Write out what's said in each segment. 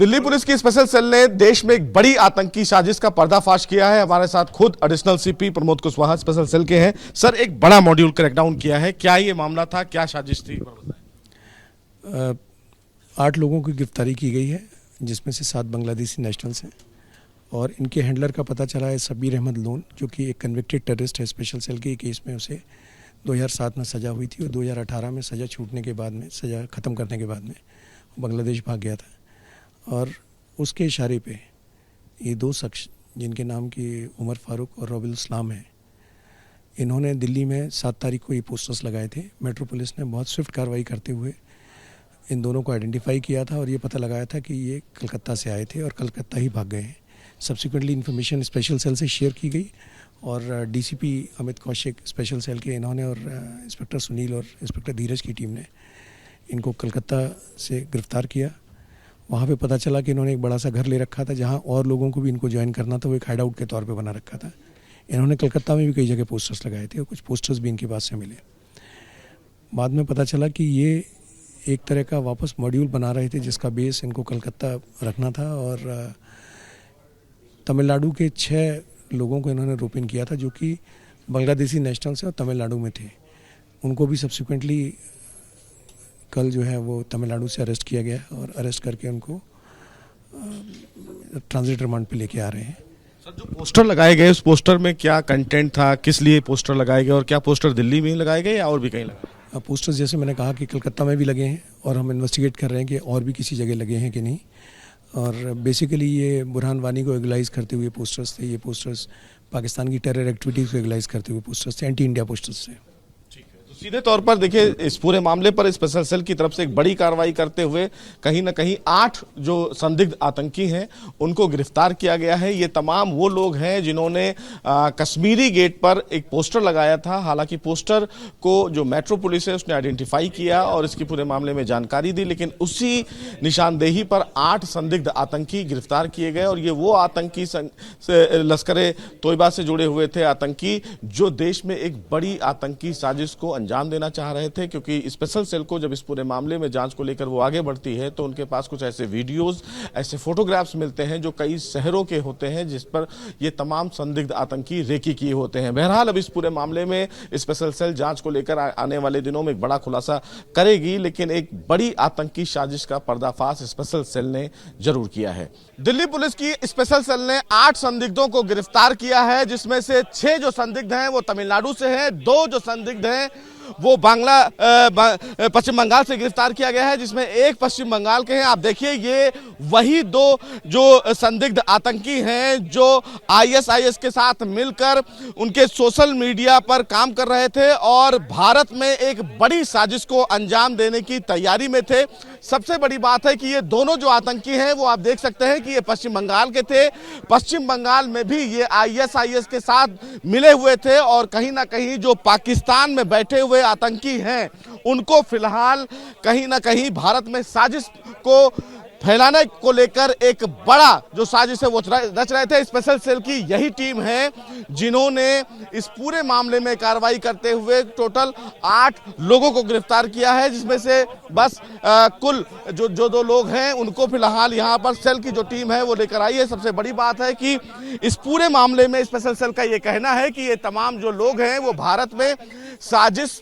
Delhi police की special cell ने देश में एक बड़ी आतंकी साजिश का पर्दाफाश किया है। हमारे साथ खुद additional CP Pramod Kushwaha special cell के हैं। सर, एक बड़ा मॉड्यूल क्रैकडाउन किया है, क्या ये मामला था, क्या साजिश थी? 8 लोगों की गिरफ्तारी की गई है, जिसमें से 7 बांग्लादेशी नेशनल्स हैं और इनके हैंडलर का पता चला है सबीर अहमद लोन, जो कि एक कन्विक्टेड टेररिस्ट है। स्पेशल सेल के केस में उसे 2007 में सज़ा हुई थी और 2018 में सज़ा छूटने के बाद में, सज़ा ख़त्म करने के बाद में बांग्लादेश भाग गया था। और उसके इशारे पे ये 2 शख्स, जिनके नाम की उमर फारूक और रबिल इस्लाम है, इन्होंने दिल्ली में 7 तारीख को ये पोस्टर्स लगाए थे। मेट्रो पुलिस ने बहुत स्विफ्ट कार्रवाई करते हुए इन दोनों को आइडेंटिफाई किया था और ये पता लगाया था कि ये कलकत्ता से आए थे और कलकत्ता ही भाग गए हैं। सब्सिक्वेंटली इन्फॉर्मेशन स्पेशल सेल से शेयर की गई और DCP Amit Kaushik special cell के, इन्होंने और इंस्पेक्टर सुनील और इंस्पेक्टर धीरज की टीम ने इनको कलकत्ता से गिरफ्तार किया। वहाँ पे पता चला कि इन्होंने एक बड़ा सा घर ले रखा था, जहाँ और लोगों को भी इनको ज्वाइन करना था। वो एक हाइड आउट के तौर पे बना रखा था। इन्होंने कलकत्ता में भी कई जगह पोस्टर्स लगाए थे और कुछ पोस्टर्स भी इनके पास से मिले। बाद में पता चला कि ये एक तरह का वापस मॉड्यूल बना रहे थे, जिसका बेस इनको कलकत्ता रखना था। और तमिलनाडु के 6 लोगों को इन्होंने रोप इन किया था, जो कि बांग्लादेशी नेशनल से और तमिलनाडु में थे। उनको भी सब्सिक्वेंटली कल जो है वो तमिलनाडु से अरेस्ट किया गया और अरेस्ट करके उनको ट्रांजिट रिमांड पे लेके आ रहे हैं। सर, जो पोस्टर लगाए गए, उस पोस्टर में क्या कंटेंट था, किस लिए पोस्टर लगाए गए और क्या पोस्टर दिल्ली में ही लगाए गए या और भी कहीं लगाए? पोस्टर्स जैसे मैंने कहा कि कलकत्ता में भी लगे हैं और हम इन्वेस्टिगेट कर रहे हैं कि और भी किसी जगह लगे हैं कि नहीं। और बेसिकली ये बुरहान वानी को एगलाइज करते हुए पोस्टर्स थे। ये पोस्टर्स पाकिस्तान की टेरर एक्टिविटीज़ को एगलाइज करते हुए पोस्टर्स थे, एंटी इंडिया पोस्टर्स थे। सीधे तौर पर देखिए, इस पूरे मामले पर स्पेशल सेल की तरफ से एक बड़ी कार्रवाई करते हुए कहीं ना कहीं 8 जो संदिग्ध आतंकी हैं उनको गिरफ्तार किया गया है। ये तमाम वो लोग हैं जिन्होंने कश्मीरी गेट पर एक पोस्टर लगाया था। हालांकि पोस्टर को जो मेट्रो पुलिस है उसने आइडेंटिफाई किया और इसकी पूरे मामले में जानकारी दी, लेकिन उसी निशानदेही पर 8 संदिग्ध आतंकी गिरफ्तार किए गए। और ये वो आतंकी लश्कर तोयबा से जुड़े हुए थे आतंकी, जो देश में एक बड़ी आतंकी साजिश को अंजाम देना चाह रहे थे। क्योंकि स्पेशल सेल को जब इस पूरे मामले में जांच को लेकर वो आगे बढ़ती है तो उनके पास कुछ ऐसे वीडियोस, ऐसे फोटोग्राफ्स मिलते हैं जो कई शहरों के होते हैं, जिस पर ये तमाम संदिग्ध आतंकी रेकी किए होते हैं। बहरहाल अब इस पूरे मामले में स्पेशल सेल जांच को लेकर आने वाले दिनों में एक बड़ा खुलासा करेगी, लेकिन एक बड़ी आतंकी साजिश का पर्दाफाश स्पेशल सेल ने जरूर किया है। दिल्ली पुलिस की स्पेशल सेल ने 8 संदिग्धों को गिरफ्तार किया है, जिसमें से 6 जो संदिग्ध हैं वो तमिलनाडु से हैं, 2 जो संदिग्ध हैं वो पश्चिम बंगाल से गिरफ्तार किया गया है, जिसमें एक पश्चिम बंगाल के हैं। आप देखिए, ये वही 2 जो संदिग्ध आतंकी हैं जो आईएसआईएस के साथ मिलकर उनके सोशल मीडिया पर काम कर रहे थे और भारत में एक बड़ी साजिश को अंजाम देने की तैयारी में थे। सबसे बड़ी बात है कि ये दोनों जो आतंकी हैं वो आप देख सकते हैं कि ये पश्चिम बंगाल के थे। पश्चिम बंगाल में भी ये आईएसआईएस के साथ मिले हुए थे और कहीं ना कहीं जो पाकिस्तान में बैठे हुए आतंकी हैं उनको फिलहाल कहीं ना कहीं भारत में साजिश को फैलाने को लेकर एक बड़ा जो साजिश है वो रच रहे थे। स्पेशल सेल की यही टीम है जिन्होंने इस पूरे मामले में कार्रवाई करते हुए टोटल 8 लोगों को गिरफ्तार किया है, जिसमें से बस कुल जो 2 लोग हैं उनको फिलहाल यहाँ पर सेल की जो टीम है वो लेकर आई है। सबसे बड़ी बात है कि इस पूरे मामले में स्पेशल सेल का ये कहना है कि ये तमाम जो लोग हैं वो भारत में साजिश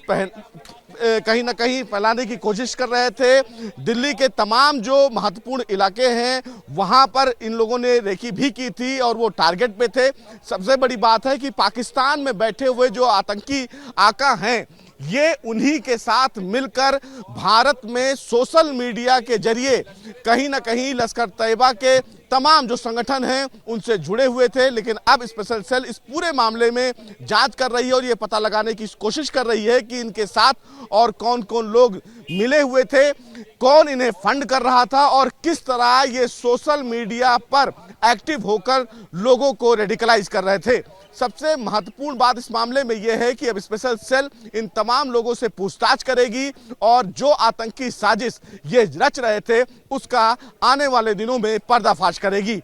कहीं ना कहीं फैलाने की कोशिश कर रहे थे। दिल्ली के तमाम जो महत्वपूर्ण इलाके हैं वहां पर इन लोगों ने रेकी भी की थी और वो टारगेट पे थे। सबसे बड़ी बात है कि पाकिस्तान में बैठे हुए जो आतंकी आका हैं ये उन्हीं के साथ मिलकर भारत में सोशल मीडिया के जरिए कहीं ना कहीं लश्कर तैयबा के तमाम जो संगठन हैं उनसे जुड़े हुए थे। लेकिन अब स्पेशल सेल इस पूरे मामले में जांच कर रही है और ये पता लगाने की कोशिश कर रही है कि इनके साथ और कौन कौन लोग मिले हुए थे, कौन इन्हें फंड कर रहा था और किस तरह ये सोशल मीडिया पर एक्टिव होकर लोगों को रेडिकलाइज कर रहे थे। सबसे महत्वपूर्ण बात इस मामले में यह है कि अब स्पेशल सेल इन तमाम लोगों से पूछताछ करेगी और जो आतंकी साजिश ये रच रहे थे उसका आने वाले दिनों में पर्दाफाश करेगी।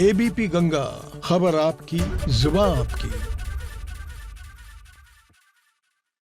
एबीपी गंगा, खबर आपकी, जुबान आपकी।